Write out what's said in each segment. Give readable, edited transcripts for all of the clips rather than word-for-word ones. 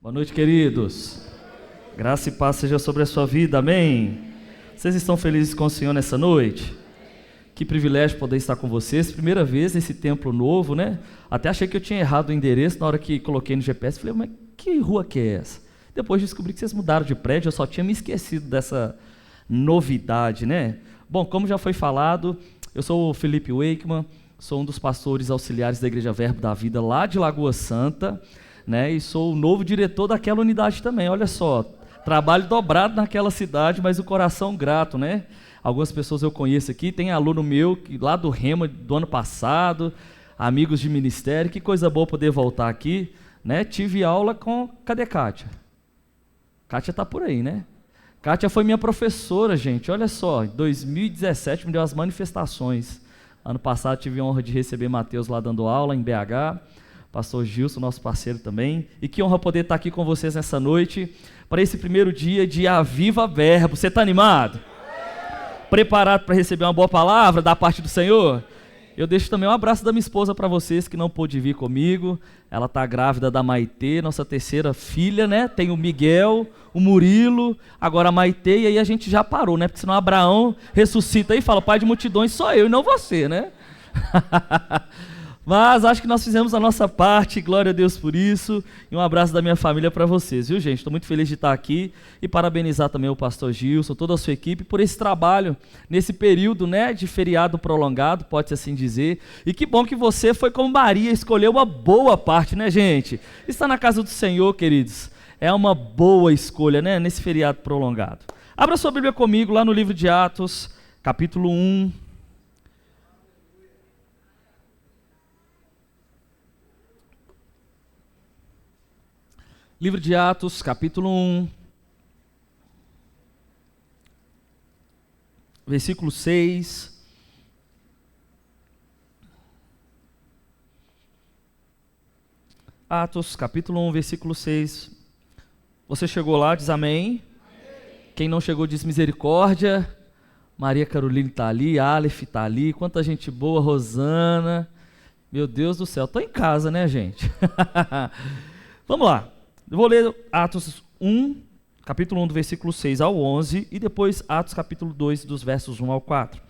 Boa noite, queridos. Graça e paz seja sobre a sua vida, amém? Vocês estão felizes com o Senhor nessa noite? Que privilégio poder estar com vocês, primeira vez nesse templo novo, né? Até achei que eu tinha errado o endereço na hora que coloquei no GPS, falei, mas que rua que é essa? Depois descobri que vocês mudaram de prédio, eu só tinha me esquecido dessa novidade, né? Bom, como já foi falado, eu sou o Felipe Wakeman, sou um dos pastores auxiliares da Igreja Verbo da Vida lá de Lagoa Santa, né? E sou o novo diretor daquela unidade também, olha só, trabalho dobrado naquela cidade, mas o coração grato, né? Algumas pessoas eu conheço aqui, tem aluno meu lá do Rema do ano passado, amigos de ministério, que coisa boa poder voltar aqui, né? Tive aula com, cadê Kátia? Kátia está por aí, né? Kátia foi minha professora, gente, olha só, em 2017 me deu as manifestações. Ano passado tive a honra de receber Mateus lá dando aula em BH, pastor Gilson, nosso parceiro também, e que honra poder estar aqui com vocês nessa noite, para esse primeiro dia de Aviva Verbo. Você está animado? Preparado para receber uma boa palavra da parte do Senhor? Eu deixo também um abraço da minha esposa para vocês que não pôde vir comigo. Ela está grávida da Maitê, nossa terceira filha, né? Tem o Miguel, o Murilo, agora a Maitê, e aí a gente já parou, né? Porque senão Abraão ressuscita aí e fala, pai de multidões sou eu e não você, né? Mas acho que nós fizemos a nossa parte, glória a Deus por isso, e um abraço da minha família para vocês, viu, gente? Estou muito feliz de estar aqui e parabenizar também o pastor Gilson, toda a sua equipe por esse trabalho nesse período, né, de feriado prolongado, pode-se assim dizer, e que bom que você foi como Maria, escolheu uma boa parte, né, gente? Estar na casa do Senhor, queridos, é uma boa escolha, né, nesse feriado prolongado. Abra sua Bíblia comigo lá no livro de Atos, capítulo 1, livro de Atos, capítulo 1, versículo 6. Atos, capítulo 1, versículo 6. Você chegou lá, diz amém. Quem não chegou, diz misericórdia. Maria Caroline está ali, Aleph está ali, quanta gente boa, Rosana. Meu Deus do céu, estou em casa, né, gente? Vamos lá. Eu vou ler Atos 1, capítulo 1, do versículo 6 ao 11, e depois Atos, capítulo 2, dos versos 1 ao 4.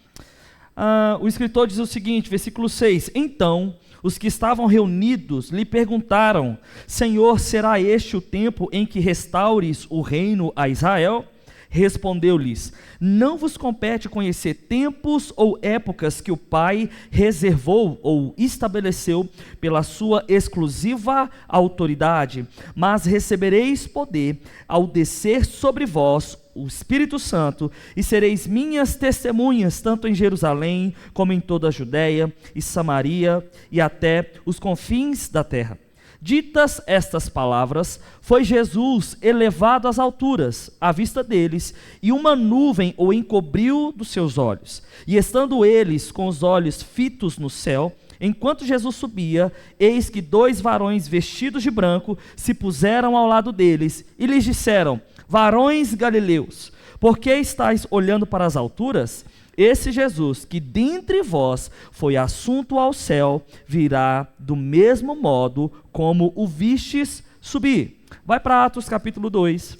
O escritor diz o seguinte, versículo 6, então os que estavam reunidos lhe perguntaram, Senhor, será este o tempo em que restaures o reino a Israel? Respondeu-lhes, não vos compete conhecer tempos ou épocas que o Pai reservou ou estabeleceu pela sua exclusiva autoridade, mas recebereis poder ao descer sobre vós o Espírito Santo, e sereis minhas testemunhas, tanto em Jerusalém, como em toda a Judéia e Samaria, e até os confins da terra. Ditas estas palavras, foi Jesus elevado às alturas, à vista deles, e uma nuvem o encobriu dos seus olhos. E estando eles com os olhos fitos no céu, enquanto Jesus subia, eis que 2 varões vestidos de branco se puseram ao lado deles, e lhes disseram, varões galileus, por que estáis olhando para as alturas? Esse Jesus, que dentre vós foi assunto ao céu, virá do mesmo modo como o vistes subir. Vai para Atos capítulo 2.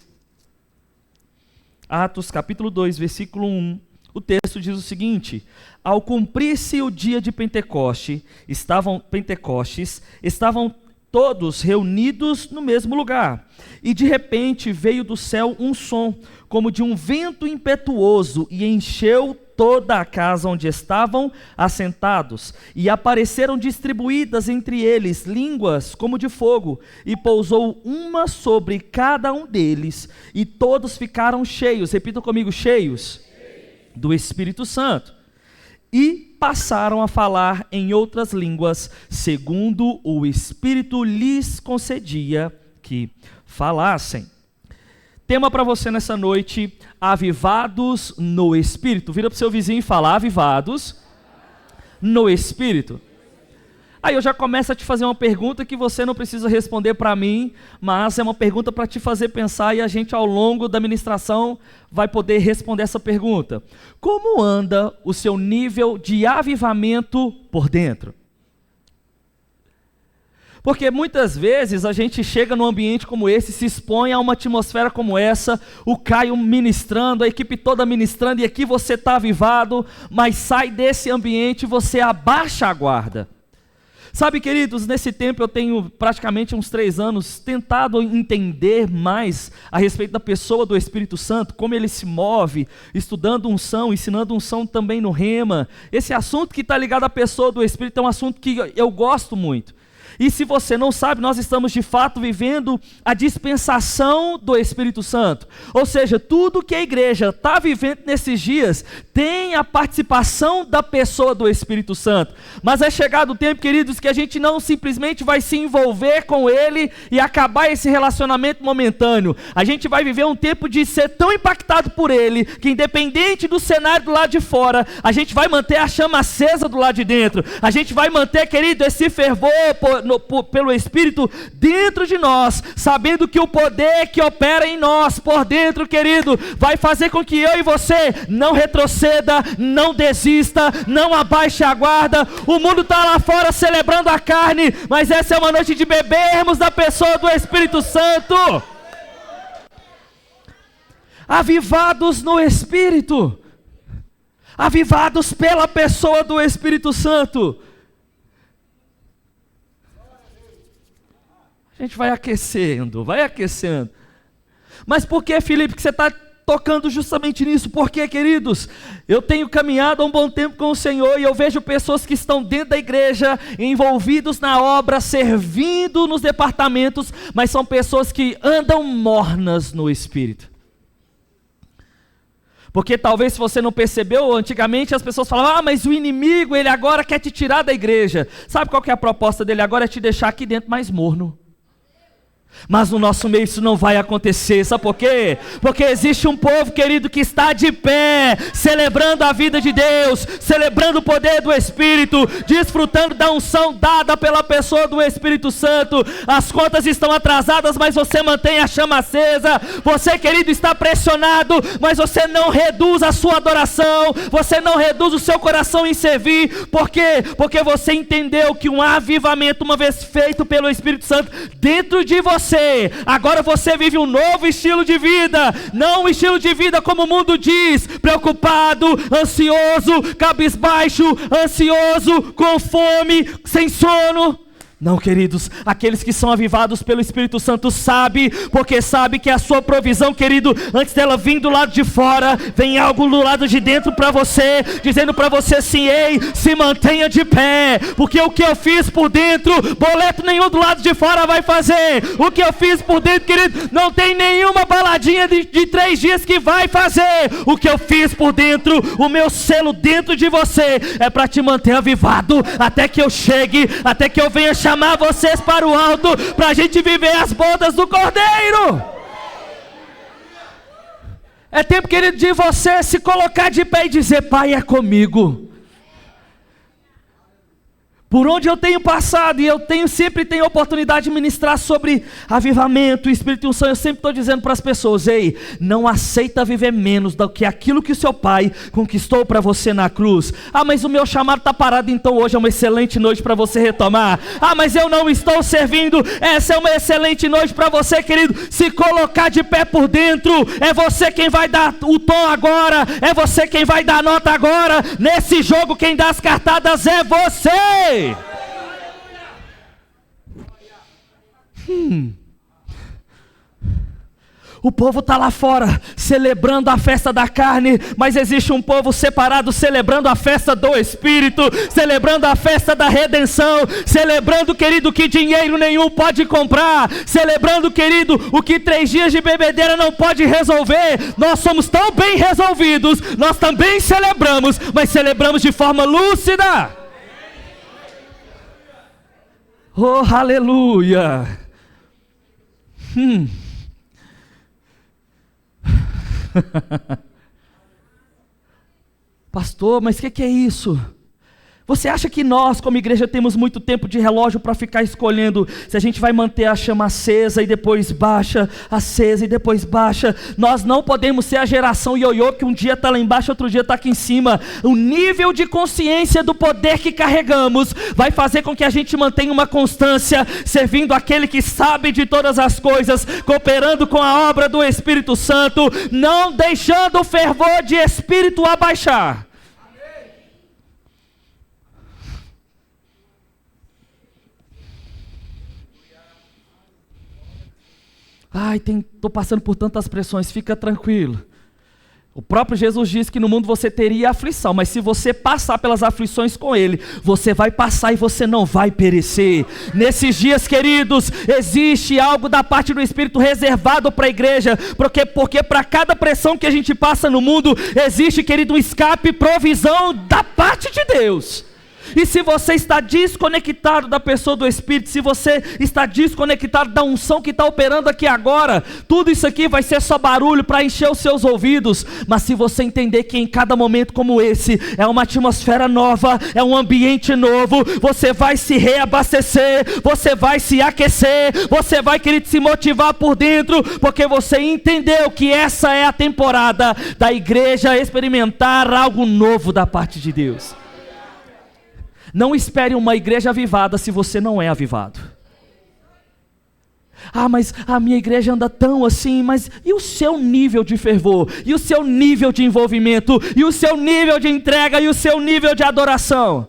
Atos capítulo 2, versículo 1. O texto diz o seguinte, ao cumprir-se o dia de Pentecostes, estavam todos reunidos no mesmo lugar, e de repente veio do céu um som, como de um vento impetuoso, e encheu toda a casa onde estavam assentados, e apareceram distribuídas entre eles línguas como de fogo, e pousou uma sobre cada um deles, e todos ficaram cheios, repitam comigo, cheios do Espírito Santo, e passaram a falar em outras línguas, segundo o Espírito lhes concedia que falassem. Tema para você nessa noite, avivados no Espírito. Vira para o seu vizinho e fala, avivados no Espírito. Aí eu já começo a te fazer uma pergunta que você não precisa responder para mim, mas é uma pergunta para te fazer pensar e a gente ao longo da ministração vai poder responder essa pergunta. Como anda o seu nível de avivamento por dentro? Porque muitas vezes a gente chega num ambiente como esse, se expõe a uma atmosfera como essa, o Caio ministrando, a equipe toda ministrando, e aqui você está avivado, mas sai desse ambiente e você abaixa a guarda. Sabe, queridos, nesse tempo eu tenho praticamente uns 3 anos tentado entender mais a respeito da pessoa do Espírito Santo, como ele se move, estudando unção, ensinando unção também no Rema. Esse assunto que está ligado à pessoa do Espírito é um assunto que eu gosto muito. E se você não sabe, nós estamos de fato vivendo a dispensação do Espírito Santo. Ou seja, tudo que a igreja está vivendo nesses dias tem a participação da pessoa do Espírito Santo. Mas é chegado o tempo, queridos, que a gente não simplesmente vai se envolver com ele e acabar esse relacionamento momentâneo. A gente vai viver um tempo de ser tão impactado por ele, que independente do cenário do lado de fora, a gente vai manter a chama acesa do lado de dentro. A gente vai manter, querido, esse fervor pelo Espírito dentro de nós, sabendo que o poder que opera em nós por dentro, querido, vai fazer com que eu e você não retroceda, não desista, não abaixe a guarda. O mundo está lá fora celebrando a carne, mas essa é uma noite de bebermos da pessoa do Espírito Santo. Avivados no Espírito, avivados pela pessoa do Espírito Santo. A gente vai aquecendo. Mas por que, Felipe, que você está tocando justamente nisso? Porque, queridos, eu tenho caminhado há um bom tempo com o Senhor e eu vejo pessoas que estão dentro da igreja, envolvidos na obra, servindo nos departamentos, mas são pessoas que andam mornas no Espírito. Porque talvez, se você não percebeu, antigamente as pessoas falavam: mas o inimigo, ele agora quer te tirar da igreja. Sabe qual que é a proposta dele agora? É te deixar aqui dentro mais morno. Mas no nosso meio isso não vai acontecer, sabe por quê? Porque existe um povo, querido, que está de pé, celebrando a vida de Deus, celebrando o poder do Espírito, desfrutando da unção dada pela pessoa do Espírito Santo. As contas estão atrasadas, mas você mantém a chama acesa. Você, querido, está pressionado, mas você não reduz a sua adoração, você não reduz o seu coração em servir. Por quê? Porque você entendeu que um avivamento, uma vez feito pelo Espírito Santo dentro de você, agora você vive um novo estilo de vida, não um estilo de vida como o mundo diz, preocupado, ansioso, cabisbaixo, ansioso, com fome, sem sono. Não, queridos, aqueles que são avivados pelo Espírito Santo sabem, porque sabe que a sua provisão, querido, antes dela vir do lado de fora, vem algo do lado de dentro para você, dizendo para você assim: ei, se mantenha de pé, porque o que eu fiz por dentro, boleto nenhum do lado de fora vai fazer. O que eu fiz por dentro, querido, não tem nenhuma baladinha de 3 dias que vai fazer. O que eu fiz por dentro, o meu selo dentro de você, é para te manter avivado, até que eu chegue, até que eu venha chamar vocês para o alto, para a gente viver as bodas do Cordeiro. É tempo, querido, de você se colocar de pé e dizer: Pai é comigo. Por onde eu tenho passado, e eu sempre tenho a oportunidade de ministrar sobre avivamento, Espírito e unção, eu sempre estou dizendo para as pessoas: ei, não aceita viver menos do que aquilo que o seu pai conquistou para você na cruz. Ah, mas o meu chamado está parado, então hoje é uma excelente noite para você retomar. Ah, mas eu não estou servindo, essa é uma excelente noite para você, querido, se colocar de pé por dentro. É você quem vai dar o tom agora, é você quem vai dar a nota agora. Nesse jogo quem dá as cartadas é você. O povo está lá fora celebrando a festa da carne, mas existe um povo separado celebrando a festa do Espírito, celebrando a festa da redenção, celebrando, querido, que dinheiro nenhum pode comprar, celebrando, querido, o que 3 dias de bebedeira não pode resolver. Nós somos tão bem resolvidos, nós também celebramos, mas celebramos de forma lúcida. Oh, aleluia. Pastor, mas o que é isso? Você acha que nós, como igreja, temos muito tempo de relógio para ficar escolhendo se a gente vai manter a chama acesa e depois baixa, acesa e depois baixa? Nós não podemos ser a geração ioiô que um dia está lá embaixo, outro dia está aqui em cima. O nível de consciência do poder que carregamos vai fazer com que a gente mantenha uma constância, servindo aquele que sabe de todas as coisas, cooperando com a obra do Espírito Santo, não deixando o fervor de espírito abaixar. Ai, estou passando por tantas pressões, fica tranquilo. O próprio Jesus disse que no mundo você teria aflição, mas se você passar pelas aflições com Ele, você vai passar e você não vai perecer. Nesses dias, queridos, existe algo da parte do Espírito reservado para a igreja, porque para cada pressão que a gente passa no mundo, existe, querido, um escape, provisão da parte de Deus. E se você está desconectado da pessoa do Espírito, se você está desconectado da unção que está operando aqui agora, tudo isso aqui vai ser só barulho para encher os seus ouvidos. Mas se você entender que em cada momento como esse, é uma atmosfera nova, é um ambiente novo, você vai se reabastecer, você vai se aquecer, você vai querer se motivar por dentro, porque você entendeu que essa é a temporada da igreja experimentar algo novo da parte de Deus. Não espere uma igreja avivada se você não é avivado. Ah, mas a minha igreja anda tão assim, mas e o seu nível de fervor? E o seu nível de envolvimento? E o seu nível de entrega? E o seu nível de adoração?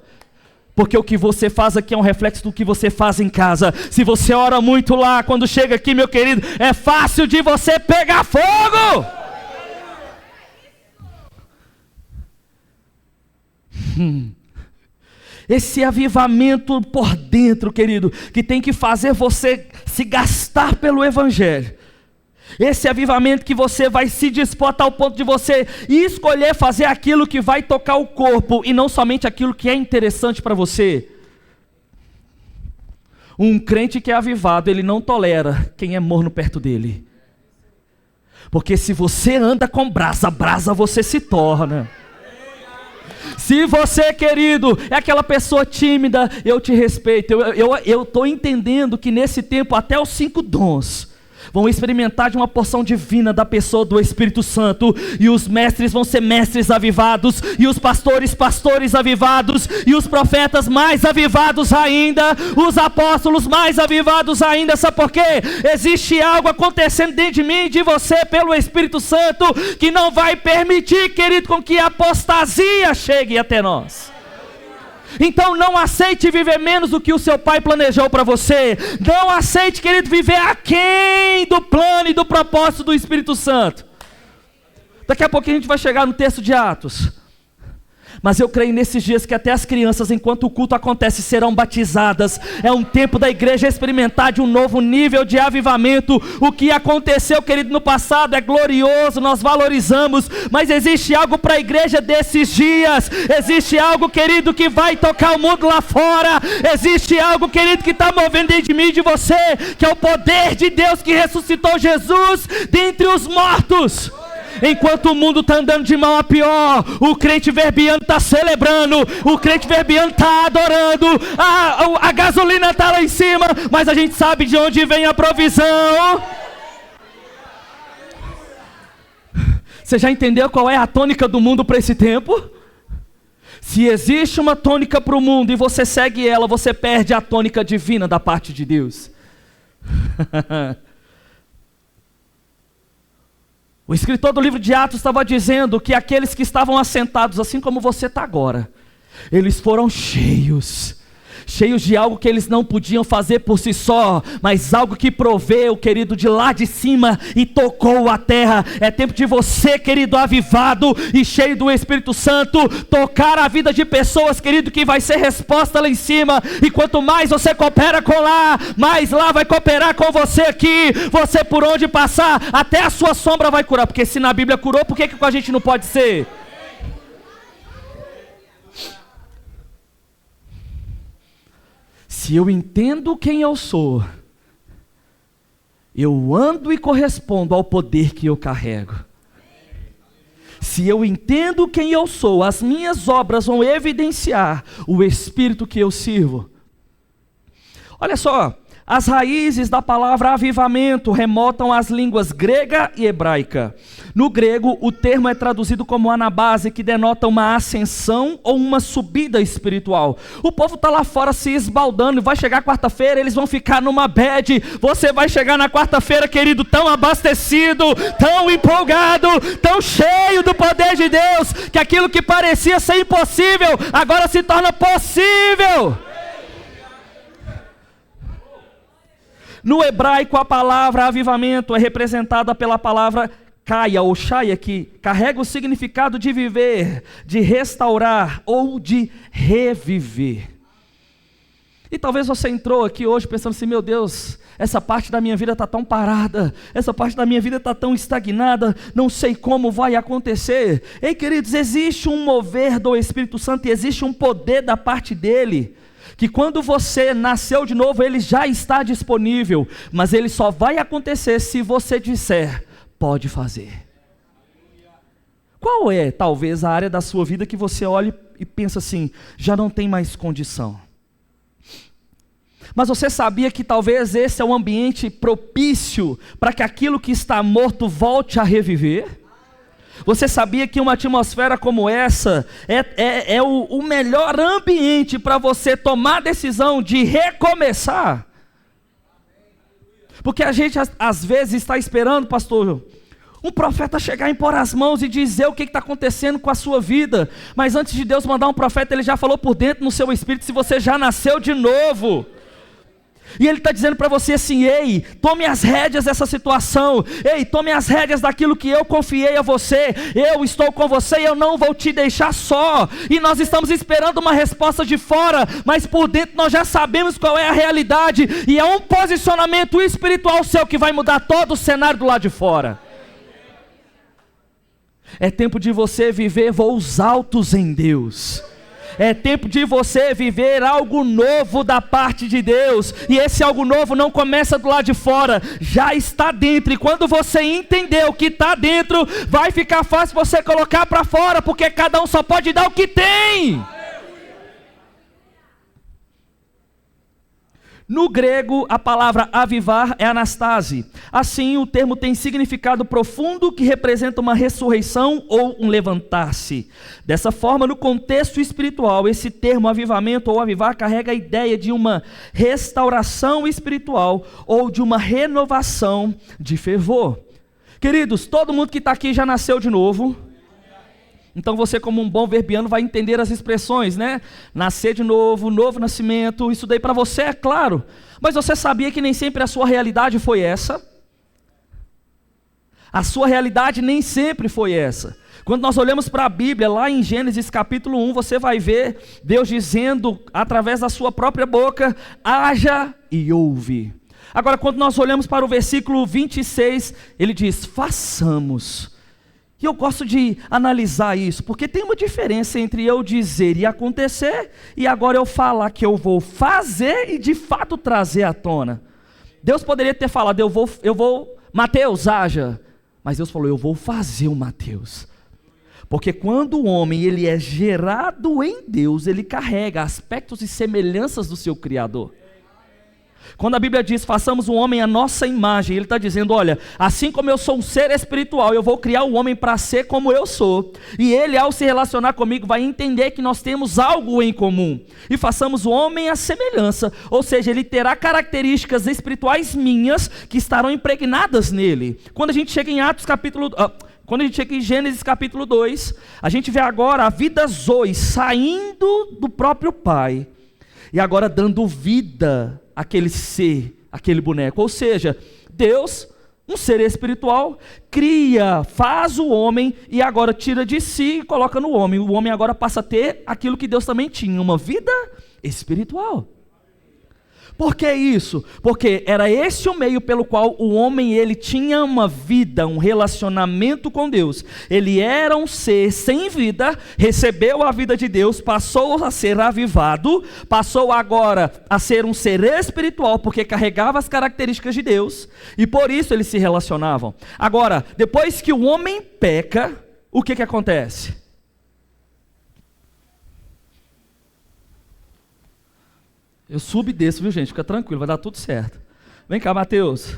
Porque o que você faz aqui é um reflexo do que você faz em casa. Se você ora muito lá, quando chega aqui, meu querido, é fácil de você pegar fogo. Esse avivamento por dentro, querido, que tem que fazer você se gastar pelo Evangelho. Esse avivamento que você vai se dispor a tal ponto de você escolher fazer aquilo que vai tocar o corpo e não somente aquilo que é interessante para você. Um crente que é avivado, ele não tolera quem é morno perto dele. Porque se você anda com brasa, brasa você se torna. Se você, querido, é aquela pessoa tímida, eu te respeito, eu estou entendendo que nesse tempo até os 5 dons vão experimentar de uma porção divina da pessoa do Espírito Santo, e os mestres vão ser mestres avivados, e os pastores, pastores avivados, e os profetas mais avivados ainda, os apóstolos mais avivados ainda. Sabe por quê? Existe algo acontecendo dentro de mim e de você pelo Espírito Santo, que não vai permitir, querido, com que a apostasia chegue até nós. Então não aceite viver menos do que o seu pai planejou para você. Não aceite, querido, viver aquém do plano e do propósito do Espírito Santo. Daqui a pouco a gente vai chegar no texto de Atos. Mas eu creio nesses dias que até as crianças, enquanto o culto acontece, serão batizadas. É um tempo da igreja experimentar de um novo nível de avivamento. O que aconteceu, querido, no passado é glorioso, nós valorizamos, mas existe algo para a igreja desses dias. Existe algo, querido, que vai tocar o mundo lá fora. Existe algo, querido, que está movendo dentro de mim e de você, que é o poder de Deus que ressuscitou Jesus dentre os mortos. Enquanto o mundo está andando de mal a pior, o crente verbiano está celebrando, o crente verbiano está adorando, a gasolina está lá em cima, mas a gente sabe de onde vem a provisão. Você já entendeu qual é a tônica do mundo para esse tempo? Se existe uma tônica para o mundo e você segue ela, você perde a tônica divina da parte de Deus. O escritor do livro de Atos estava dizendo que aqueles que estavam assentados, assim como você está agora, eles foram cheios de algo que eles não podiam fazer por si só, mas algo que proveu, querido, de lá de cima e tocou a terra. É tempo de você, querido, avivado e cheio do Espírito Santo, tocar a vida de pessoas, querido, que vai ser resposta lá em cima. E quanto mais você coopera com lá, mais lá vai cooperar com você aqui. Você por onde passar, até a sua sombra vai curar, porque se na Bíblia curou, por que com a gente não pode ser? Se eu entendo quem eu sou, eu ando e correspondo ao poder que eu carrego. Se eu entendo quem eu sou, as minhas obras vão evidenciar o Espírito que eu sirvo. Olha só, as raízes da palavra avivamento remontam às línguas grega e hebraica. No grego, o termo é traduzido como anabase, que denota uma ascensão ou uma subida espiritual. O povo está lá fora se esbaldando, e vai chegar quarta-feira, eles vão ficar numa bad. Você vai chegar na quarta-feira, querido, tão abastecido, tão empolgado, tão cheio do poder de Deus, que aquilo que parecia ser impossível, agora se torna possível. No hebraico, a palavra avivamento é representada pela palavra Kaya ou Shaya, que carrega o significado de viver, de restaurar ou de reviver. E talvez você entrou aqui hoje pensando assim: meu Deus, essa parte da minha vida está tão parada, essa parte da minha vida está tão estagnada, não sei como vai acontecer. Ei, queridos, existe um mover do Espírito Santo e existe um poder da parte dele, que quando você nasceu de novo, ele já está disponível, mas ele só vai acontecer se você disser: pode fazer. Qual é, talvez, a área da sua vida que você olha e pensa assim: já não tem mais condição? Mas você sabia que talvez esse é um ambiente propício para que aquilo que está morto volte a reviver? Você sabia que uma atmosfera como essa é o melhor ambiente para você tomar a decisão de recomeçar? Porque a gente às vezes está esperando, pastor, um profeta chegar e impor as mãos e dizer o que está acontecendo com a sua vida. Mas antes de Deus mandar um profeta, ele já falou por dentro no seu espírito se você já nasceu de novo. E ele está dizendo para você assim: ei, tome as rédeas dessa situação, ei, tome as rédeas daquilo que eu confiei a você, eu estou com você e eu não vou te deixar só. E nós estamos esperando uma resposta de fora, mas por dentro nós já sabemos qual é a realidade, e é um posicionamento espiritual seu que vai mudar todo o cenário do lado de fora. É tempo de você viver voos altos em Deus. É tempo de você viver algo novo da parte de Deus. E esse algo novo não começa do lado de fora, já está dentro. E quando você entender o que está dentro, vai ficar fácil você colocar para fora, porque cada um só pode dar o que tem. No grego, a palavra avivar é anastase. Assim, o termo tem significado profundo que representa uma ressurreição ou um levantar-se. Dessa forma, no contexto espiritual, esse termo avivamento ou avivar carrega a ideia de uma restauração espiritual ou de uma renovação de fervor. Queridos, todo mundo que está aqui já nasceu de novo. Então você, como um bom verbiano, vai entender as expressões, né? Nascer de novo, novo nascimento, isso daí para você é claro. Mas você sabia que nem sempre a sua realidade foi essa? A sua realidade nem sempre foi essa. Quando nós olhamos para a Bíblia, lá em Gênesis capítulo 1, você vai ver Deus dizendo, através da sua própria boca: haja e ouve. Agora, quando nós olhamos para o versículo 26, ele diz: façamos. E eu gosto de analisar isso, porque tem uma diferença entre eu dizer e acontecer, e agora eu falar que eu vou fazer e de fato trazer à tona. Deus poderia ter falado: eu vou, Mateus, haja. Mas Deus falou: eu vou fazer o Mateus. Porque quando o homem ele é gerado em Deus, ele carrega aspectos e semelhanças do seu Criador. Quando a Bíblia diz: façamos o homem à nossa imagem, ele está dizendo: olha, assim como eu sou um ser espiritual, eu vou criar o homem para ser como eu sou, e ele, ao se relacionar comigo, vai entender que nós temos algo em comum, e façamos o homem à semelhança, ou seja, ele terá características espirituais minhas, que estarão impregnadas nele. Quando a gente chega em quando a gente chega em Gênesis capítulo 2, a gente vê agora a vida Zoe saindo do próprio pai, e agora dando vida àquele ser, aquele boneco. Ou seja, Deus, um ser espiritual, cria, faz o homem e agora tira de si e coloca no homem. O homem agora passa a ter aquilo que Deus também tinha, uma vida espiritual. Por que isso? Porque era esse o meio pelo qual o homem ele tinha uma vida, um relacionamento com Deus. Ele era um ser sem vida, recebeu a vida de Deus, passou a ser avivado, passou agora a ser um ser espiritual, porque carregava as características de Deus, e por isso eles se relacionavam. Agora, depois que o homem peca, o que acontece? Eu subo e desço, viu, gente? Fica tranquilo, vai dar tudo certo. Vem cá, Mateus.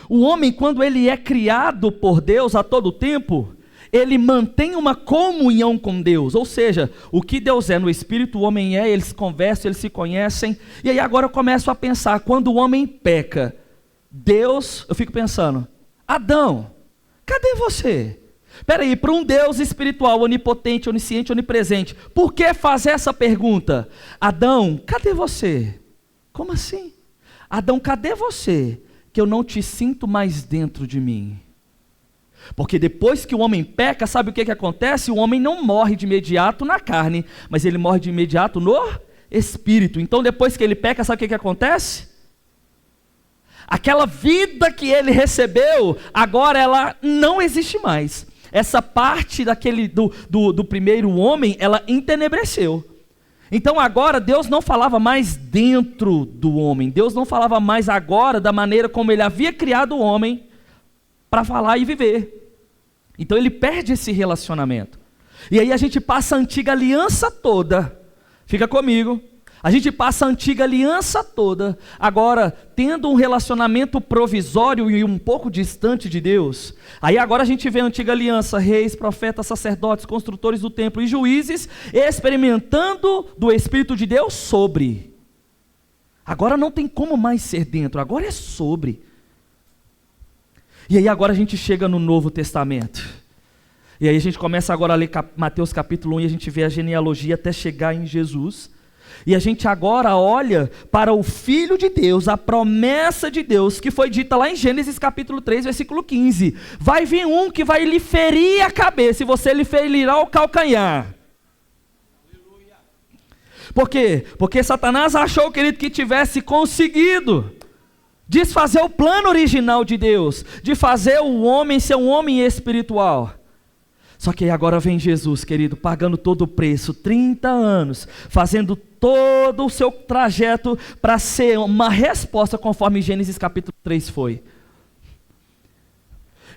O homem, quando ele é criado por Deus a todo tempo, ele mantém uma comunhão com Deus. Ou seja, o que Deus é no Espírito, o homem é, eles conversam, eles se conhecem. E aí agora eu começo a pensar, quando o homem peca, Deus, eu fico pensando, Adão, cadê você? Espera aí, para um Deus espiritual, onipotente, onisciente, onipresente, por que fazer essa pergunta? Adão, cadê você? Como assim? Adão, cadê você? Que eu não te sinto mais dentro de mim. Porque depois que o homem peca, sabe o que acontece? O homem não morre de imediato na carne, mas ele morre de imediato no espírito. Então depois que ele peca, sabe o que acontece? Aquela vida que ele recebeu, agora ela não existe mais. Essa parte do primeiro homem, ela entenebreceu. Então agora Deus não falava mais dentro do homem. Deus não falava mais agora da maneira como ele havia criado o homem para falar e viver. Então ele perde esse relacionamento. E aí a gente passa a antiga aliança toda. Fica comigo. A gente passa a antiga aliança toda, agora tendo um relacionamento provisório e um pouco distante de Deus. Aí agora a gente vê a antiga aliança, reis, profetas, sacerdotes, construtores do templo e juízes, experimentando do Espírito de Deus sobre. Agora não tem como mais ser dentro, agora é sobre. E aí agora a gente chega no Novo Testamento. E aí a gente começa agora a ler Mateus capítulo 1 e a gente vê a genealogia até chegar em Jesus. E a gente agora olha para o Filho de Deus, a promessa de Deus, que foi dita lá em Gênesis capítulo 3, versículo 15. Vai vir um que vai lhe ferir a cabeça, e você lhe ferirá o calcanhar. Por quê? Porque Satanás achou, querido, que tivesse conseguido desfazer o plano original de Deus, de fazer o homem ser um homem espiritual. Só que aí agora vem Jesus, querido, pagando todo o preço, 30 anos, fazendo todo o seu trajeto para ser uma resposta conforme Gênesis capítulo 3 foi.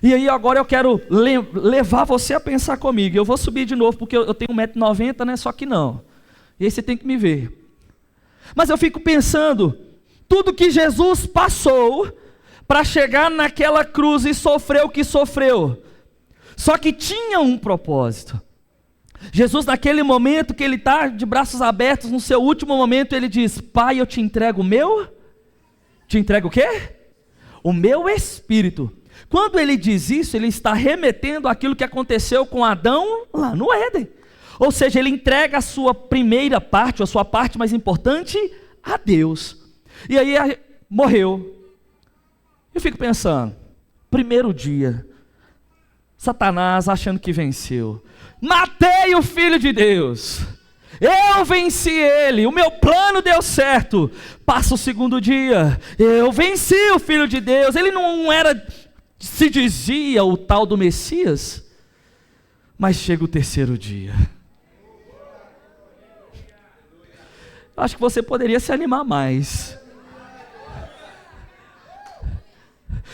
E aí agora eu quero levar você a pensar comigo. Eu vou subir de novo porque eu tenho 1,90 m, né? Só que não. E aí você tem que me ver. Mas eu fico pensando, tudo que Jesus passou para chegar naquela cruz e sofrer o que sofreu. Só que tinha um propósito. Jesus, naquele momento que ele está de braços abertos, no seu último momento, ele diz: Pai, eu te entrego o meu... Te entrego o quê? O meu espírito. Quando ele diz isso, ele está remetendo àquilo que aconteceu com Adão lá no Éden. Ou seja, ele entrega a sua primeira parte, a sua parte mais importante, a Deus. E aí morreu. Eu fico pensando, primeiro dia, Satanás achando que venceu. Matei o Filho de Deus. Eu venci ele. O meu plano deu certo. Passa o segundo dia. Eu venci o Filho de Deus. Ele não era, se dizia, o tal do Messias. Mas chega o terceiro dia. Acho que você poderia se animar mais.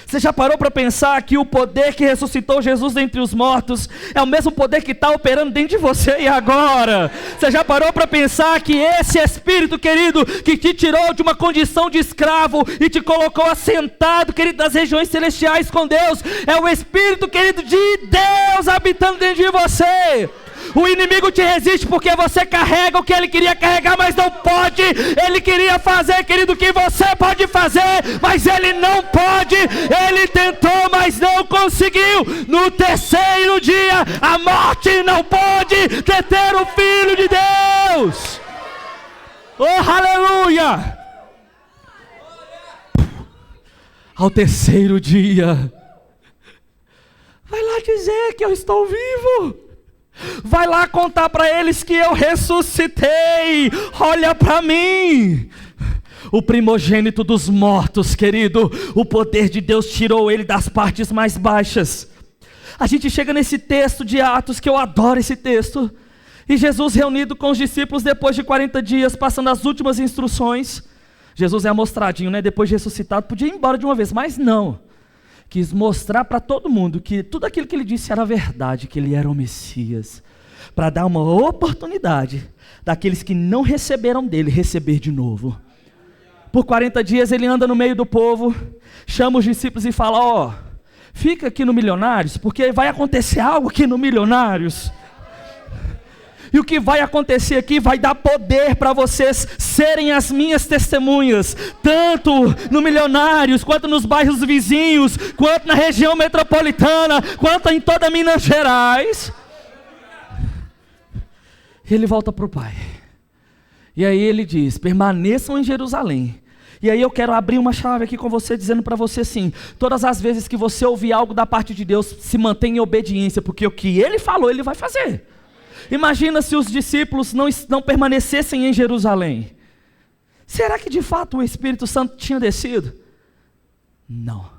Você já parou para pensar que o poder que ressuscitou Jesus dentre os mortos é o mesmo poder que está operando dentro de você e agora? Você já parou para pensar que esse Espírito, querido, que te tirou de uma condição de escravo e te colocou assentado, querido, nas regiões celestiais com Deus, é o Espírito, querido, de Deus habitando dentro de você? O inimigo te resiste porque você carrega o que ele queria carregar, mas não pode. Ele queria fazer, querido, o que você pode fazer, mas ele não pode. Ele tentou, mas não conseguiu. No terceiro dia, a morte não pode deter o Filho de Deus. Oh, aleluia! Ao terceiro dia, vai lá dizer que eu estou vivo. Vai lá contar para eles que eu ressuscitei. Olha para mim. O primogênito dos mortos, querido, o poder de Deus tirou ele das partes mais baixas. A gente chega nesse texto de Atos, que eu adoro esse texto. E Jesus reunido com os discípulos depois de 40 dias, passando as últimas instruções. Jesus é amostradinho, né? Depois de ressuscitado, podia ir embora de uma vez, mas não. quis mostrar para todo mundo que tudo aquilo que ele disse era verdade, que ele era o Messias, para dar uma oportunidade daqueles que não receberam dele, receber de novo. Por 40 dias ele anda no meio do povo, chama os discípulos e fala: ó, fica aqui no Milionários, porque vai acontecer algo aqui no Milionários. E o que vai acontecer aqui vai dar poder para vocês serem as minhas testemunhas, tanto no Milionários, quanto nos bairros vizinhos, quanto na região metropolitana, quanto em toda Minas Gerais. Ele volta para o Pai. E aí ele diz: permaneçam em Jerusalém. E aí eu quero abrir uma chave aqui com você, dizendo para você assim: todas as vezes que você ouvir algo da parte de Deus, se mantenha em obediência, porque o que Ele falou, Ele vai fazer. Imagina se os discípulos não permanecessem em Jerusalém. Será que de fato o Espírito Santo tinha descido? Não.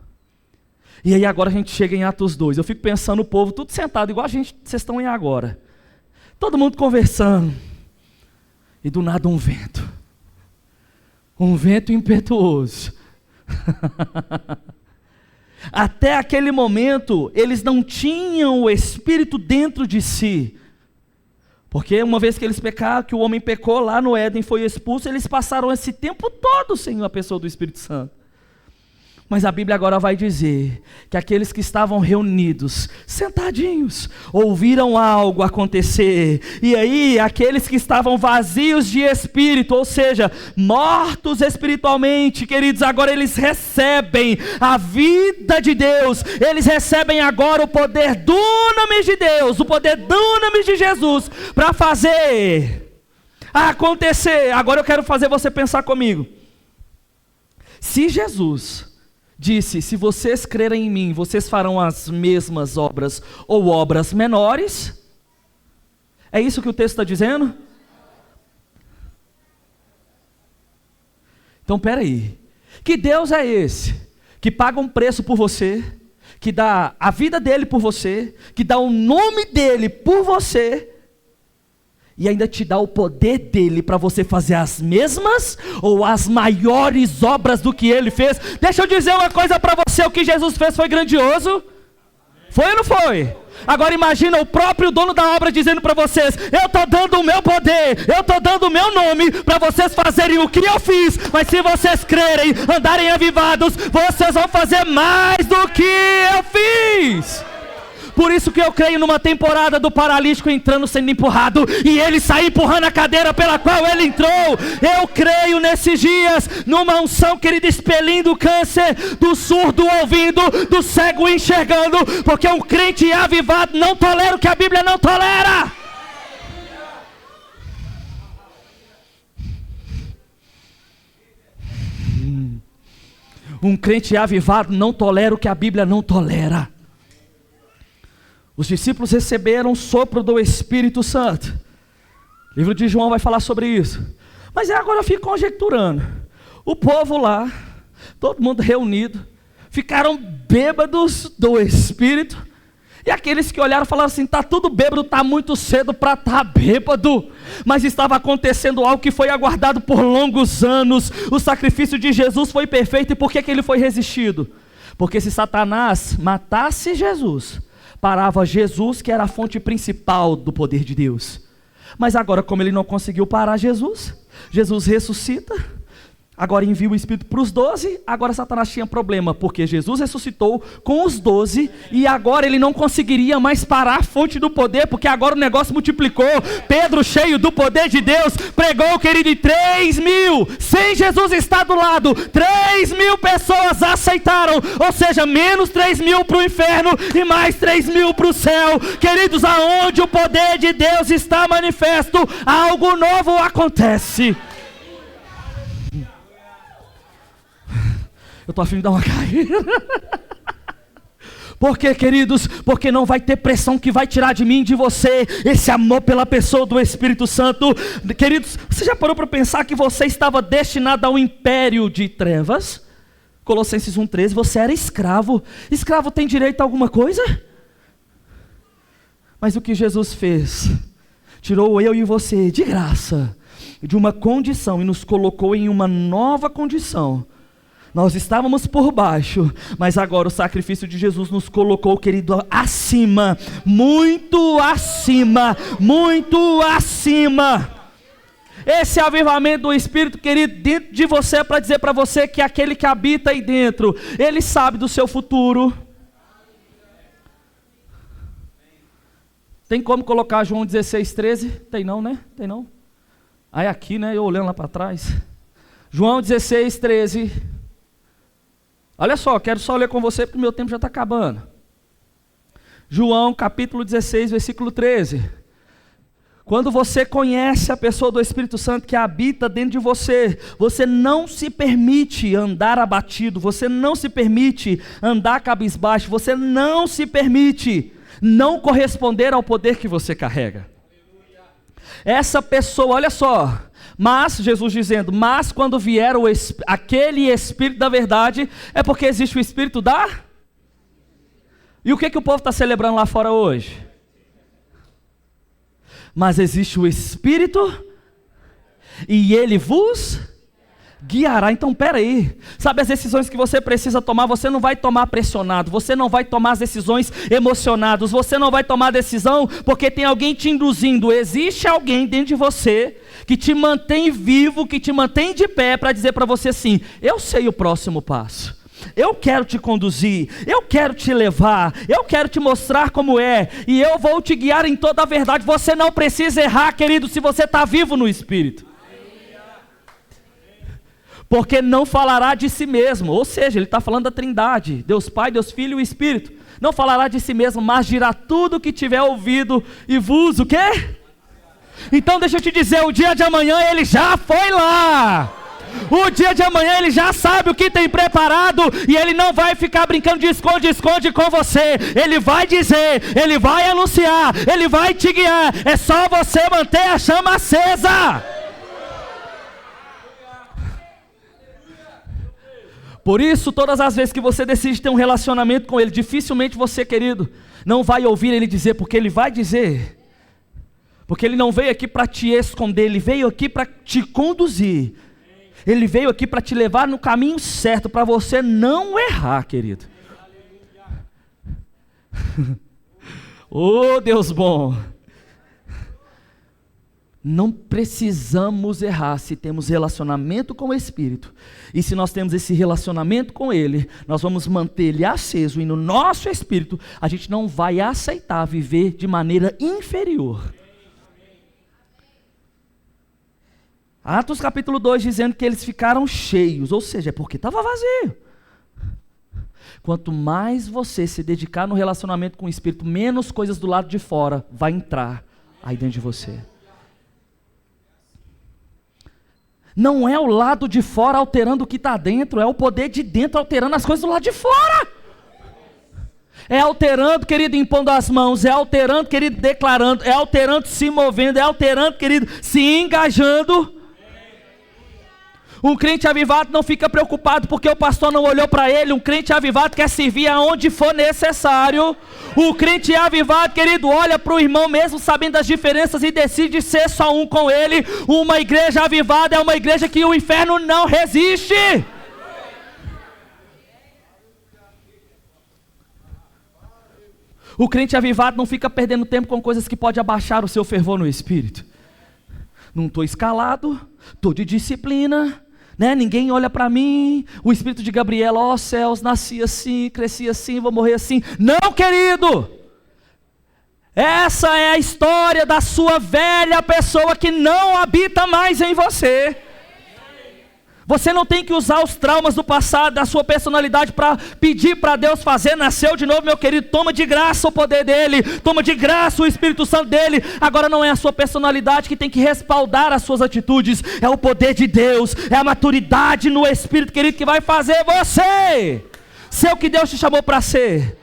E aí agora a gente chega em Atos 2. Eu fico pensando o povo tudo sentado, igual vocês estão aí agora. Todo mundo conversando. E do nada um vento. Um vento impetuoso. Até aquele momento, eles não tinham o Espírito dentro de si. Porque uma vez que eles pecaram, que o homem pecou lá no Éden, foi expulso, eles passaram esse tempo todo sem a pessoa do Espírito Santo. Mas a Bíblia agora vai dizer que aqueles que estavam reunidos, sentadinhos, ouviram algo acontecer. E aí, aqueles que estavam vazios de espírito, ou seja, mortos espiritualmente, queridos, agora eles recebem a vida de Deus. Eles recebem agora o poder dunamis de Deus, o poder dunamis de Jesus, para fazer acontecer. Agora eu quero fazer você pensar comigo. Se Jesus disse: se vocês crerem em mim, vocês farão as mesmas obras ou obras menores. É isso que o texto está dizendo? Então peraí, que Deus é esse que paga um preço por você, que dá a vida dele por você, que dá o nome dele por você, e ainda te dá o poder dele para você fazer as mesmas ou as maiores obras do que ele fez? Deixa eu dizer uma coisa para você: o que Jesus fez foi grandioso. Foi ou não foi? Agora imagina o próprio dono da obra dizendo para vocês: eu estou dando o meu poder, eu estou dando o meu nome para vocês fazerem o que eu fiz, mas se vocês crerem, andarem avivados, vocês vão fazer mais do que eu fiz. Por isso que eu creio numa temporada do paralítico entrando sendo empurrado, e ele sair empurrando a cadeira pela qual ele entrou. Eu creio nesses dias numa unção, querido, expelindo o câncer, do surdo ouvindo, do cego enxergando, porque um crente avivado não tolera o que a Bíblia não tolera. Um crente avivado não tolera o que a Bíblia não tolera. Os discípulos receberam o sopro do Espírito Santo. O livro de João vai falar sobre isso. Mas agora eu fico conjecturando. O povo lá, todo mundo reunido, ficaram bêbados do Espírito. E aqueles que olharam falaram assim: está tudo bêbado, está muito cedo para estar bêbado. Mas estava acontecendo algo que foi aguardado por longos anos. O sacrifício de Jesus foi perfeito. E por que ele foi resistido? Porque se Satanás matasse Jesus, parava Jesus, que era a fonte principal do poder de Deus. Mas agora, como ele não conseguiu parar Jesus, Jesus ressuscita, agora envia o Espírito para os 12, agora Satanás tinha problema, porque Jesus ressuscitou com os 12, e agora ele não conseguiria mais parar a fonte do poder, porque agora o negócio multiplicou. Pedro, cheio do poder de Deus, pregou, querido, e 3.000, sem Jesus estar do lado, 3.000 pessoas aceitaram, ou seja, menos 3.000 para o inferno, e mais 3.000 para o céu. Queridos, aonde o poder de Deus está manifesto, algo novo acontece. Eu estou a fim de dar uma caída. Por quê, queridos? Porque não vai ter pressão que vai tirar de mim, de você, esse amor pela pessoa do Espírito Santo. Queridos, você já parou para pensar que você estava destinado ao império de trevas? Colossenses 1,13, você era escravo. Escravo tem direito a alguma coisa? Mas o que Jesus fez? Tirou eu e você de graça, de uma condição, e nos colocou em uma nova condição. Nós estávamos por baixo, mas agora o sacrifício de Jesus nos colocou, querido, acima, muito acima, muito acima. Esse avivamento do Espírito, querido, dentro de você é para dizer para você que aquele que habita aí dentro, ele sabe do seu futuro. Tem como colocar João 16:13? Tem não, né? Tem não. Aí aqui, né? Eu olhando lá para trás. João 16:13. Olha só, quero só ler com você porque o meu tempo já está acabando. João capítulo 16, versículo 13. Quando você conhece a pessoa do Espírito Santo que habita dentro de você, você não se permite andar abatido, você não se permite andar cabisbaixo, você não se permite não corresponder ao poder que você carrega. Essa pessoa, olha só, mas, Jesus dizendo, mas quando vier aquele Espírito da verdade, é porque existe o Espírito da... E o que o povo está celebrando lá fora hoje? Mas existe o Espírito, e Ele vos guiará. Então peraí, sabe as decisões que você precisa tomar, você não vai tomar pressionado, você não vai tomar as decisões emocionados, você não vai tomar a decisão porque tem alguém te induzindo. Existe alguém dentro de você que te mantém vivo, que te mantém de pé para dizer para você assim, eu sei o próximo passo, eu quero te conduzir, eu quero te levar, eu quero te mostrar como é, e eu vou te guiar em toda a verdade. Você não precisa errar, querido, se você está vivo no Espírito. Porque não falará de si mesmo, ou seja, ele está falando da Trindade, Deus Pai, Deus Filho e o Espírito. Não falará de si mesmo, mas dirá tudo o que tiver ouvido e vos, o quê? Então deixa eu te dizer, o dia de amanhã ele já foi lá. O dia de amanhã ele já sabe o que tem preparado, e ele não vai ficar brincando de esconde-esconde com você. Ele vai dizer, ele vai anunciar, ele vai te guiar. É só você manter a chama acesa. Por isso, todas as vezes que você decide ter um relacionamento com Ele, dificilmente você, querido, não vai ouvir Ele dizer, porque Ele vai dizer. Porque Ele não veio aqui para te esconder, Ele veio aqui para te conduzir. Ele veio aqui para te levar no caminho certo, para você não errar, querido. Oh, Deus bom! Não precisamos errar se temos relacionamento com o Espírito. E se nós temos esse relacionamento com Ele, nós vamos manter Ele aceso. E no nosso Espírito, a gente não vai aceitar viver de maneira inferior. Atos capítulo 2 dizendo que eles ficaram cheios. Ou seja, é porque estava vazio. Quanto mais você se dedicar no relacionamento com o Espírito, menos coisas do lado de fora vai entrar aí dentro de você. Não é o lado de fora alterando o que está dentro, é o poder de dentro alterando as coisas do lado de fora. É alterando, querido, impondo as mãos, é alterando, querido, declarando, é alterando, se movendo, é alterando, querido, se engajando. Um crente avivado não fica preocupado porque o pastor não olhou para ele. Um crente avivado quer servir aonde for necessário. O crente avivado, querido, olha para o irmão mesmo sabendo das diferenças e decide ser só um com ele. Uma igreja avivada é uma igreja que o inferno não resiste. O crente avivado não fica perdendo tempo com coisas que podem abaixar o seu fervor no espírito. Não estou escalado, estou de disciplina, né? Ninguém olha para mim. O espírito de Gabriela, ó céus, nasci assim, cresci assim, vou morrer assim. Não, querido! Essa é a história da sua velha pessoa que não habita mais em você. Você não tem que usar os traumas do passado, da sua personalidade, para pedir para Deus fazer. Nasceu de novo, meu querido. Toma de graça o poder dele. Toma de graça o Espírito Santo dele. Agora não é a sua personalidade que tem que respaldar as suas atitudes. É o poder de Deus. É a maturidade no Espírito, querido, que vai fazer você ser o que Deus te chamou para ser.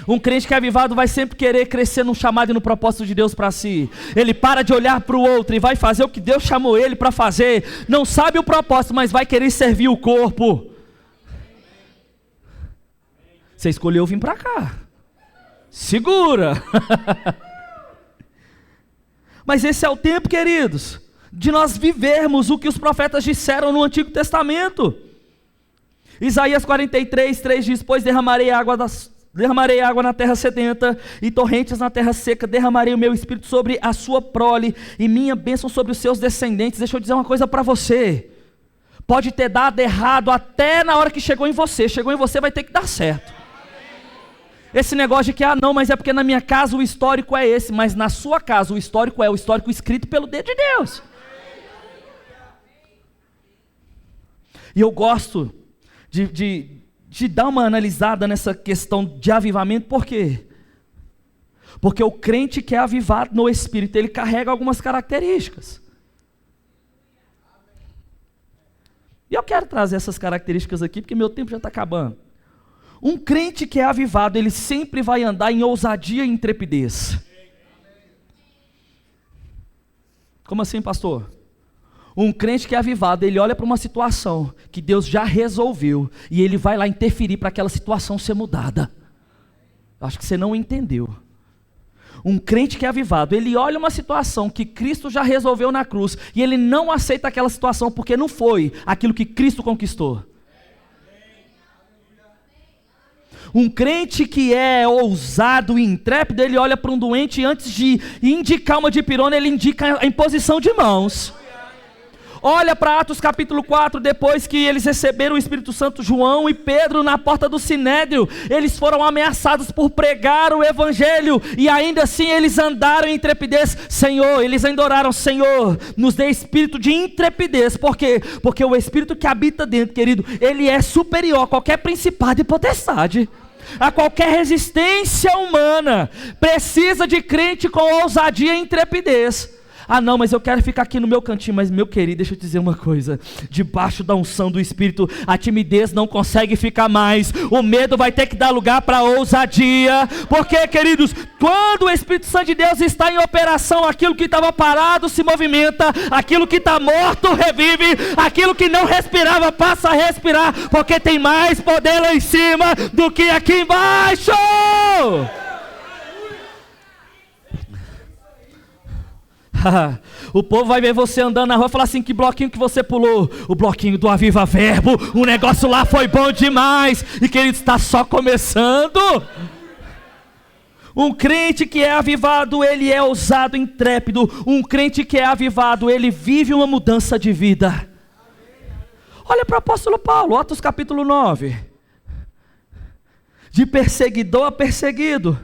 Um crente que é avivado vai sempre querer crescer no chamado e no propósito de Deus para si. Ele para de olhar para o outro e vai fazer o que Deus chamou ele para fazer. Não sabe o propósito, mas vai querer servir o corpo. Você escolheu vir para cá. Segura. Mas esse é o tempo, queridos, de nós vivermos o que os profetas disseram no Antigo Testamento. Isaías 43:3 diz: pois derramarei água na terra sedenta e torrentes na terra seca, derramarei o meu espírito sobre a sua prole e minha bênção sobre os seus descendentes. Deixa eu dizer uma coisa para você, pode ter dado errado até na hora que chegou em você vai ter que dar certo. Esse negócio de que, não, mas é porque na minha casa o histórico é esse, mas na sua casa o histórico é o histórico escrito pelo dedo de Deus. E eu gosto de dar uma analisada nessa questão de avivamento. Por quê? Porque o crente que é avivado no Espírito, ele carrega algumas características. E eu quero trazer essas características aqui, porque meu tempo já está acabando. Um crente que é avivado, ele sempre vai andar em ousadia e intrepidez. Como assim, pastor? Um crente que é avivado, ele olha para uma situação que Deus já resolveu e ele vai lá interferir para aquela situação ser mudada. Acho que você não entendeu. Um crente que é avivado, ele olha uma situação que Cristo já resolveu na cruz e ele não aceita aquela situação porque não foi aquilo que Cristo conquistou. Um crente que é ousado e intrépido, ele olha para um doente e antes de indicar uma dipirona, ele indica a imposição de mãos. Olha para Atos capítulo 4, depois que eles receberam o Espírito Santo, João e Pedro na porta do Sinédrio, eles foram ameaçados por pregar o Evangelho, e ainda assim eles andaram em intrepidez. Senhor, eles ainda oraram: Senhor, nos dê espírito de intrepidez. Por quê? Porque o Espírito que habita dentro, querido, ele é superior a qualquer principado e potestade, a qualquer resistência humana. Precisa de crente com ousadia e intrepidez. Não, mas eu quero ficar aqui no meu cantinho. Mas meu querido, deixa eu te dizer uma coisa, debaixo da unção do Espírito, a timidez não consegue ficar mais, o medo vai ter que dar lugar para a ousadia. Porque, queridos, quando o Espírito Santo de Deus está em operação, aquilo que estava parado se movimenta, aquilo que está morto revive, aquilo que não respirava passa a respirar, porque tem mais poder lá em cima do que aqui embaixo. O povo vai ver você andando na rua e falar assim: que bloquinho que você pulou? O bloquinho do Aviva Verbo. O negócio lá foi bom demais. E querido, está só começando. Um crente que é avivado, ele é ousado, intrépido. Um crente que é avivado, ele vive uma mudança de vida. Olha para o apóstolo Paulo, Atos capítulo 9. De perseguidor a perseguido.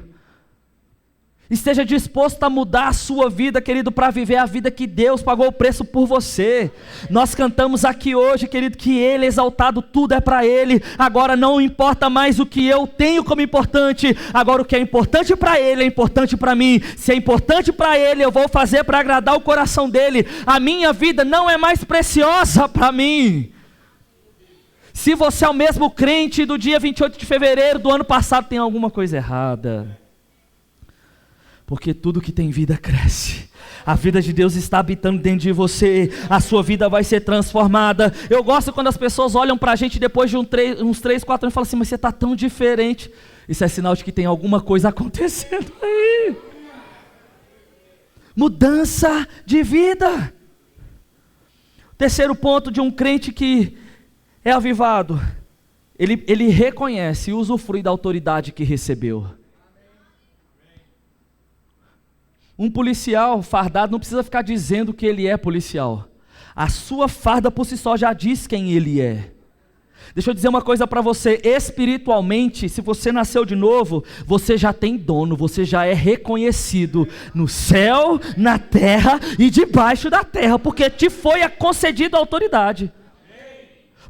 Esteja disposto a mudar a sua vida, querido, para viver a vida que Deus pagou o preço por você. Nós cantamos aqui hoje, querido, que Ele é exaltado, tudo é para Ele. Agora não importa mais o que eu tenho como importante, agora o que é importante para Ele é importante para mim. Se é importante para Ele, eu vou fazer para agradar o coração dEle. A minha vida não é mais preciosa para mim. Se você é o mesmo crente do dia 28 de fevereiro do ano passado, tem alguma coisa errada. Porque tudo que tem vida cresce. A vida de Deus está habitando dentro de você. A sua vida vai ser transformada. Eu gosto quando as pessoas olham para a gente depois de uns 3, 4 anos e falam assim: mas você está tão diferente. Isso é sinal de que tem alguma coisa acontecendo aí. Mudança de vida. Terceiro ponto de um crente que é avivado. Ele reconhece e usufrui da autoridade que recebeu. Um policial fardado não precisa ficar dizendo que ele é policial. A sua farda por si só já diz quem ele é. Deixa eu dizer uma coisa para você, espiritualmente, se você nasceu de novo, você já tem dono, você já é reconhecido no céu, na terra e debaixo da terra, porque te foi concedida a autoridade.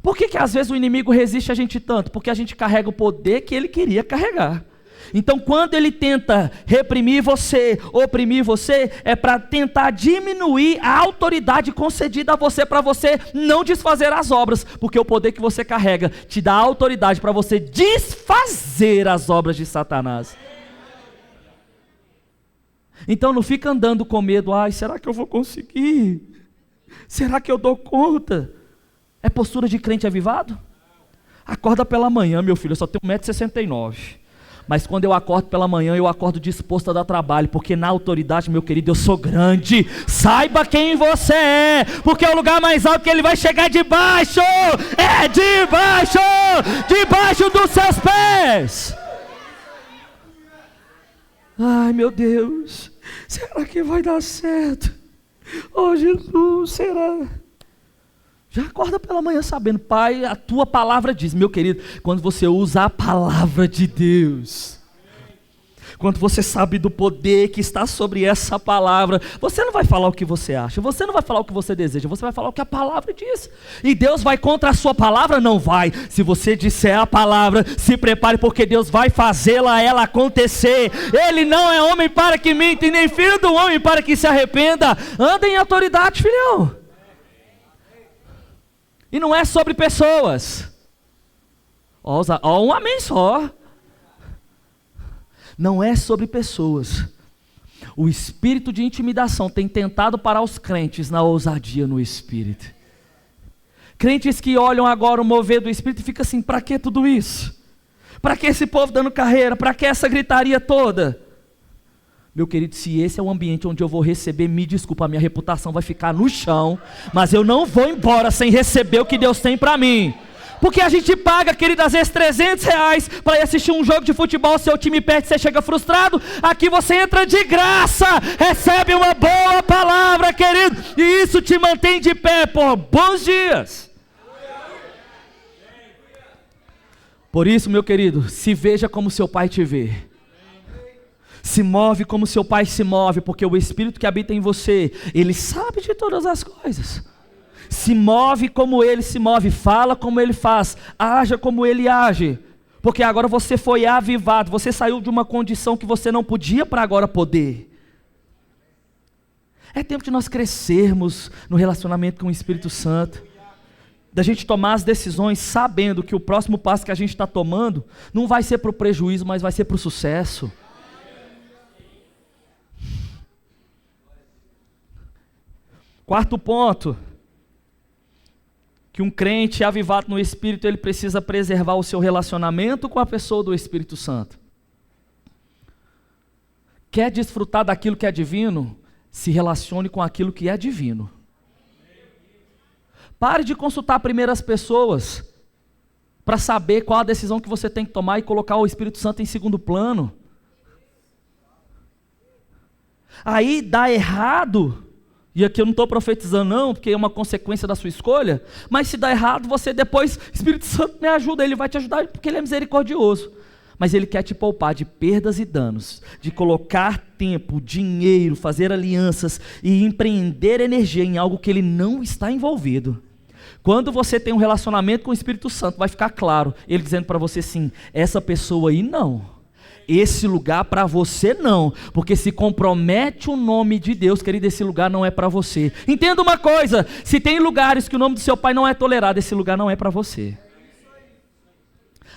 Por que às vezes o inimigo resiste a gente tanto? Porque a gente carrega o poder que ele queria carregar. Então quando ele tenta reprimir você, oprimir você, é para tentar diminuir a autoridade concedida a você, para você não desfazer as obras, porque o poder que você carrega te dá autoridade para você desfazer as obras de Satanás. Então não fica andando com medo: será que eu vou conseguir? Será que eu dou conta? É postura de crente avivado? Acorda pela manhã, meu filho, eu só tenho 1,69 m. Mas quando eu acordo pela manhã, eu acordo disposto a dar trabalho, porque na autoridade, meu querido, eu sou grande. Saiba quem você é, porque o lugar mais alto que ele vai chegar debaixo, é debaixo dos seus pés. Ai, meu Deus, será que vai dar certo? Oh, Jesus, será? Já acorda pela manhã sabendo, Pai, a tua palavra diz, meu querido, quando você usa a palavra de Deus, quando você sabe do poder que está sobre essa palavra, você não vai falar o que você acha, você não vai falar o que você deseja, você vai falar o que a palavra diz. E Deus vai contra a sua palavra? Não vai. Se você disser a palavra, se prepare, porque Deus vai fazê-la ela acontecer. Ele não é homem para que minta, e nem filho do homem para que se arrependa. Anda em autoridade, filhão. E não é sobre pessoas. Ó, um amém só. Não é sobre pessoas. O espírito de intimidação tem tentado parar os crentes na ousadia no espírito. Crentes que olham agora o mover do espírito e ficam assim, para que tudo isso? Para que esse povo dando carreira? Para que essa gritaria toda? Meu querido, se esse é o ambiente onde eu vou receber, me desculpa, a minha reputação vai ficar no chão, mas eu não vou embora sem receber o que Deus tem para mim. Porque a gente paga, querido, às vezes R$300 para ir assistir um jogo de futebol, seu time perde, você chega frustrado. Aqui você entra de graça, recebe uma boa palavra, querido, e isso te mantém de pé por bons dias. Por isso, meu querido, se veja como seu pai te vê. Se move como seu pai se move, porque o Espírito que habita em você, ele sabe de todas as coisas. Se move como ele se move, fala como ele faz, haja como ele age, porque agora você foi avivado, você saiu de uma condição que você não podia para agora poder. É tempo de nós crescermos no relacionamento com o Espírito Santo, da gente tomar as decisões sabendo que o próximo passo que a gente está tomando não vai ser para o prejuízo, mas vai ser para o sucesso. Quarto ponto, que um crente avivado no Espírito, ele precisa preservar o seu relacionamento com a pessoa do Espírito Santo. Quer desfrutar daquilo que é divino? Se relacione com aquilo que é divino. Pare de consultar primeiro as pessoas, para saber qual a decisão que você tem que tomar e colocar o Espírito Santo em segundo plano. Aí dá errado. E aqui eu não estou profetizando não, porque é uma consequência da sua escolha, mas se dá errado, você depois, Espírito Santo me ajuda, Ele vai te ajudar, porque Ele é misericordioso. Mas Ele quer te poupar de perdas e danos, de colocar tempo, dinheiro, fazer alianças e empreender energia em algo que Ele não está envolvido. Quando você tem um relacionamento com o Espírito Santo, vai ficar claro, Ele dizendo para você sim, essa pessoa aí não. Esse lugar para você não, porque se compromete o nome de Deus, querido, esse lugar não é para você. Entenda uma coisa, se tem lugares que o nome do seu pai não é tolerado, esse lugar não é para você.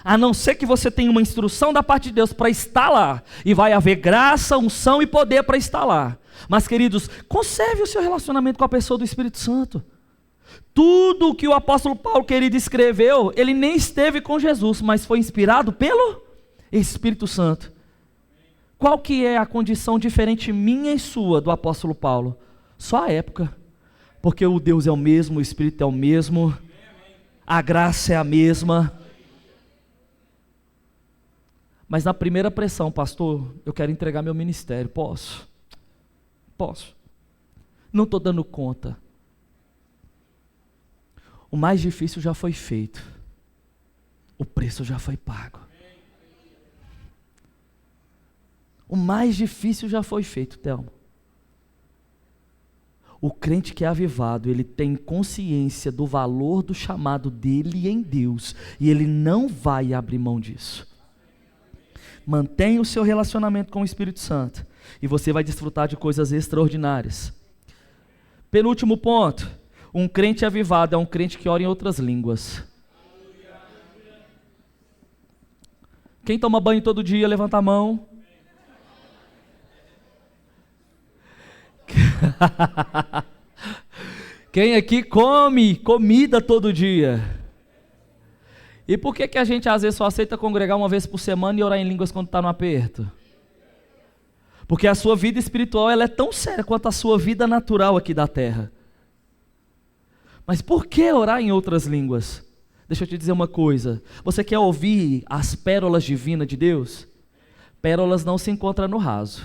A não ser que você tenha uma instrução da parte de Deus para estar lá, e vai haver graça, unção e poder para estar lá. Mas queridos, conserve o seu relacionamento com a pessoa do Espírito Santo. Tudo o que o apóstolo Paulo, querido, escreveu, ele nem esteve com Jesus, mas foi inspirado pelo Espírito Santo. Qual que é a condição diferente minha e sua do apóstolo Paulo? Só a época, porque o Deus é o mesmo, o Espírito é o mesmo, a graça é a mesma. Mas na primeira pressão, pastor, eu quero entregar meu ministério, posso? Não estou dando conta. O mais difícil já foi feito, o preço já foi pago. O mais difícil já foi feito, Thelma. O crente que é avivado, ele tem consciência do valor do chamado dele em Deus, e ele não vai abrir mão disso. Mantenha o seu relacionamento com o Espírito Santo, e você vai desfrutar de coisas extraordinárias. Penúltimo ponto, um crente avivado é um crente que ora em outras línguas. Quem toma banho todo dia, levanta a mão. Quem aqui come comida todo dia? E por que a gente às vezes só aceita congregar uma vez por semana e orar em línguas quando está no aperto? Porque a sua vida espiritual ela é tão séria quanto a sua vida natural aqui da terra. Mas por que orar em outras línguas? Deixa eu te dizer uma coisa. Você quer ouvir as pérolas divinas de Deus? Pérolas não se encontram no raso.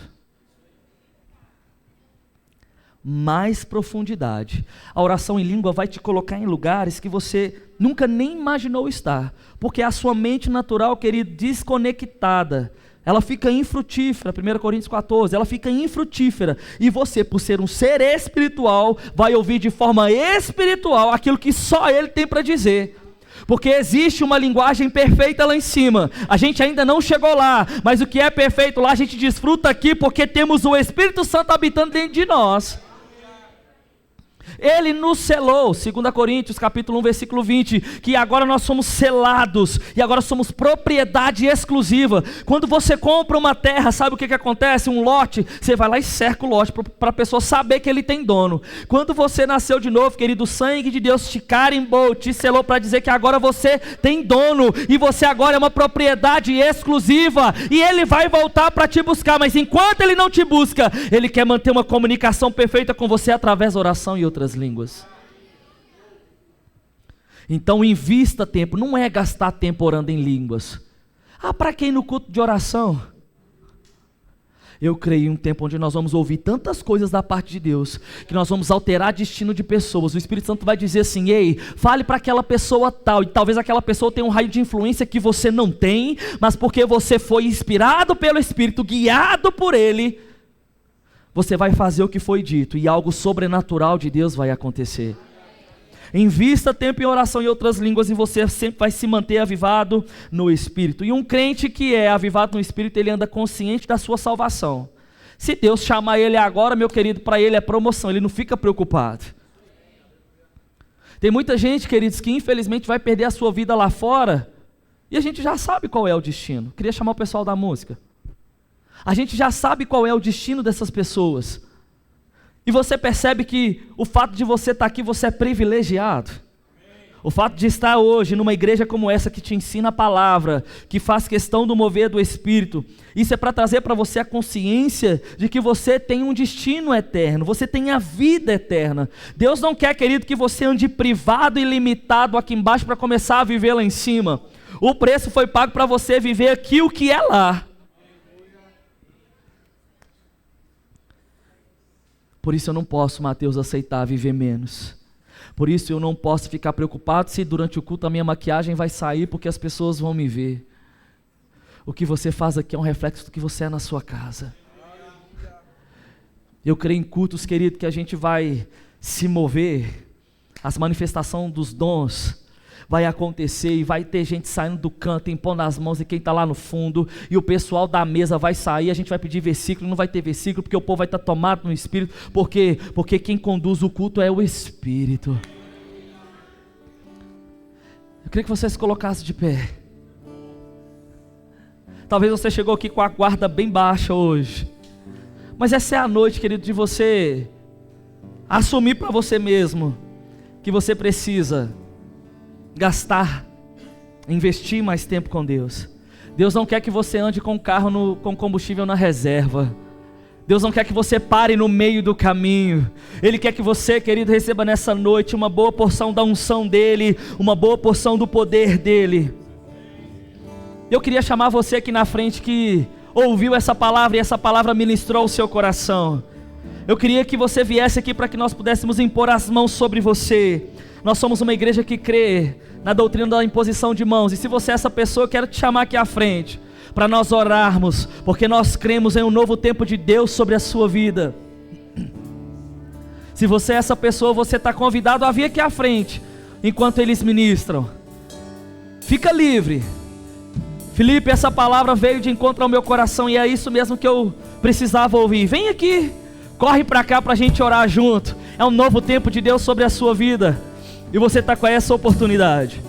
Mais profundidade. A oração em língua vai te colocar em lugares que você nunca nem imaginou estar. Porque a sua mente natural, querido, desconectada, ela fica infrutífera, 1 Coríntios 14, ela fica infrutífera, e você, por ser um ser espiritual, vai ouvir de forma espiritual aquilo que só Ele tem para dizer, porque existe uma linguagem perfeita lá em cima, a gente ainda não chegou lá, mas o que é perfeito lá a gente desfruta aqui, porque temos o Espírito Santo habitando dentro de nós. Ele nos selou, 2 Coríntios capítulo 1, versículo 20, que agora nós somos selados, e agora somos propriedade exclusiva. Quando você compra uma terra, sabe o que acontece? Um lote, você vai lá e cerca o lote, para a pessoa saber que ele tem dono. Quando você nasceu de novo, querido, o sangue de Deus te carimbou, te selou para dizer que agora você tem dono, e você agora é uma propriedade exclusiva, e ele vai voltar para te buscar, mas enquanto ele não te busca, ele quer manter uma comunicação perfeita com você através da oração e outras línguas. Então invista tempo, não é gastar tempo orando em línguas. Para quem no culto de oração? Eu creio em um tempo onde nós vamos ouvir tantas coisas da parte de Deus, que nós vamos alterar destino de pessoas. O Espírito Santo vai dizer assim: ei, fale para aquela pessoa tal, e talvez aquela pessoa tenha um raio de influência que você não tem, mas porque você foi inspirado pelo Espírito, guiado por Ele, você vai fazer o que foi dito, e algo sobrenatural de Deus vai acontecer. Invista tempo em oração em outras línguas, e você sempre vai se manter avivado no Espírito. E um crente que é avivado no Espírito, ele anda consciente da sua salvação. Se Deus chamar ele agora, meu querido, para ele é promoção, ele não fica preocupado. Tem muita gente, queridos, que infelizmente vai perder a sua vida lá fora, e a gente já sabe qual é o destino. Queria chamar o pessoal da música. A gente já sabe qual é o destino dessas pessoas. E você percebe que o fato de você estar aqui, você é privilegiado. O fato de estar hoje numa igreja como essa, que te ensina a palavra, que faz questão do mover do Espírito, isso é para trazer para você a consciência de que você tem um destino eterno, você tem a vida eterna. Deus não quer, querido, que você ande privado e limitado aqui embaixo para começar a viver lá em cima. O preço foi pago para você viver aqui o que é lá. Por isso eu não posso, Mateus, aceitar viver menos. Por isso eu não posso ficar preocupado se durante o culto a minha maquiagem vai sair, porque as pessoas vão me ver. O que você faz aqui é um reflexo do que você é na sua casa. Eu creio em cultos, querido, que a gente vai se mover, as manifestações dos dons vai acontecer, e vai ter gente saindo do canto, impondo as mãos, e quem está lá no fundo, e o pessoal da mesa vai sair, a gente vai pedir versículo, não vai ter versículo, porque o povo vai estar tomado no Espírito. Por quê? Porque quem conduz o culto é o Espírito. Eu queria que você se colocasse de pé. Talvez você chegou aqui com a guarda bem baixa hoje, mas essa é a noite, querido, de você assumir para você mesmo que você precisa gastar, investir mais tempo com Deus. Deus não quer que você ande com o carro com combustível na reserva. Deus não quer que você pare no meio do caminho. Ele quer que você, querido, receba nessa noite uma boa porção da unção dEle, uma boa porção do poder dEle. Eu queria chamar você aqui na frente que ouviu essa palavra, e essa palavra ministrou o seu coração. Eu queria que você viesse aqui para que nós pudéssemos impor as mãos sobre você. Nós somos uma igreja que crê na doutrina da imposição de mãos, e se você é essa pessoa, eu quero te chamar aqui à frente, para nós orarmos, porque nós cremos em um novo tempo de Deus sobre a sua vida. Se você é essa pessoa, você está convidado a vir aqui à frente, enquanto eles ministram. Fica livre. Felipe, essa palavra veio de encontro ao meu coração, e é isso mesmo que eu precisava ouvir. Vem aqui, corre para cá para a gente orar junto. É um novo tempo de Deus sobre a sua vida, e você está com essa oportunidade.